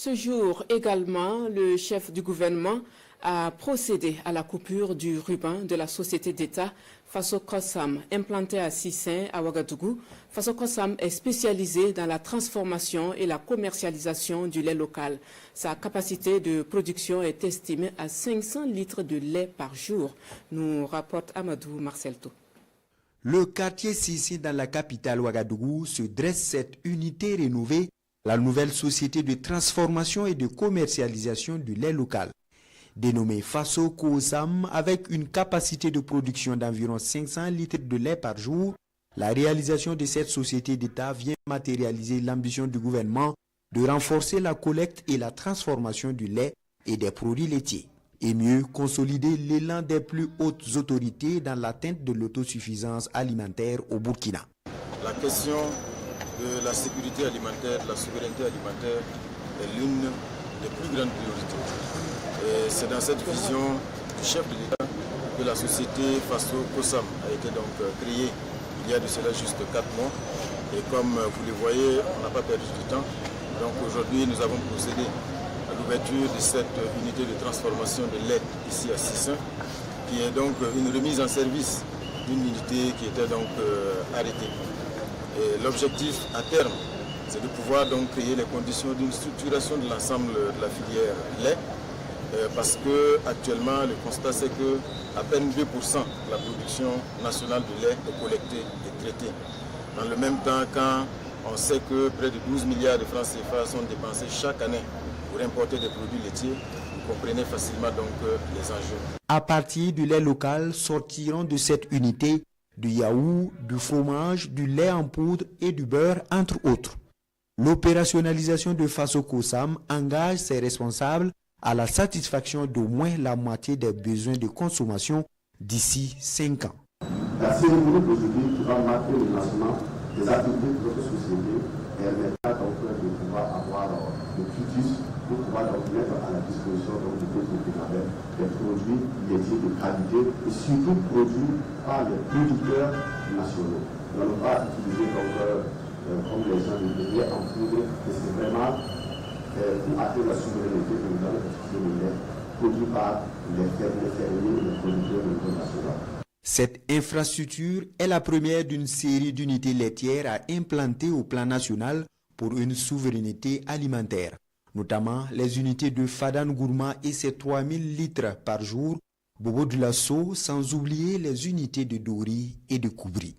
Ce jour également, le chef du gouvernement a procédé à la coupure du ruban de la société d'État Fasokosam, implantée à Sissin, à Ouagadougou. Fasokosam est spécialisée dans la transformation et la commercialisation du lait local. Sa capacité de production est estimée à 500 litres de lait par jour, nous rapporte Amadou Marcelto. Le quartier Sissin dans la capitale Ouagadougou se dresse cette unité rénovée, la nouvelle société de transformation et de commercialisation du lait local. Dénommée Fasokosam, avec une capacité de production d'environ 500 litres de lait par jour, la réalisation de cette société d'État vient matérialiser l'ambition du gouvernement de renforcer la collecte et la transformation du lait et des produits laitiers, et mieux consolider l'élan des plus hautes autorités dans l'atteinte de l'autosuffisance alimentaire au Burkina. La question de la sécurité alimentaire, de la souveraineté alimentaire est l'une des plus grandes priorités. C'est dans cette vision du chef de l'État que la société Fasokosam a été donc créée il y a de cela juste 4 mois. Et comme vous le voyez, on n'a pas perdu du temps. Donc aujourd'hui, nous avons procédé à l'ouverture de cette unité de transformation de lait ici à Sissin, qui est donc une remise en service d'une unité qui était donc arrêtée. L'objectif à terme, c'est de pouvoir donc créer les conditions d'une structuration de l'ensemble de la filière lait, parce que actuellement le constat c'est que à peine 2% de la production nationale de lait est collectée et traitée. Dans le même temps, quand on sait que près de 12 milliards de francs CFA sont dépensés chaque année pour importer des produits laitiers, vous comprenez facilement donc les enjeux. À partir du lait local sortiront de cette unité du yaourt, du fromage, du lait en poudre et du beurre, entre autres. L'opérationnalisation de Fasokosam engage ses responsables à la satisfaction d'au moins la moitié des besoins de consommation d'ici 5 ans. La cérémonie d'aujourd'hui qui va marquer le lancement des activités de notre société permettra donc de pouvoir avoir le cutis pour pouvoir donc mettre à la disposition donc, du peuple burkinabé des produits laitiers de qualité et surtout produits par les producteurs nationaux. On ne va pas utiliser comme les gens de lait en poudre, et c'est vraiment pour atteindre la souveraineté que nous allons utiliser le lait produit par les fermiers et les producteurs de niveau national. Cette infrastructure est la première d'une série d'unités laitières à implanter au plan national pour une souveraineté alimentaire, notamment les unités de Fadan Gourma et ses 3000 litres par jour, Bobo de Lasso, sans oublier les unités de Dori et de Koubri.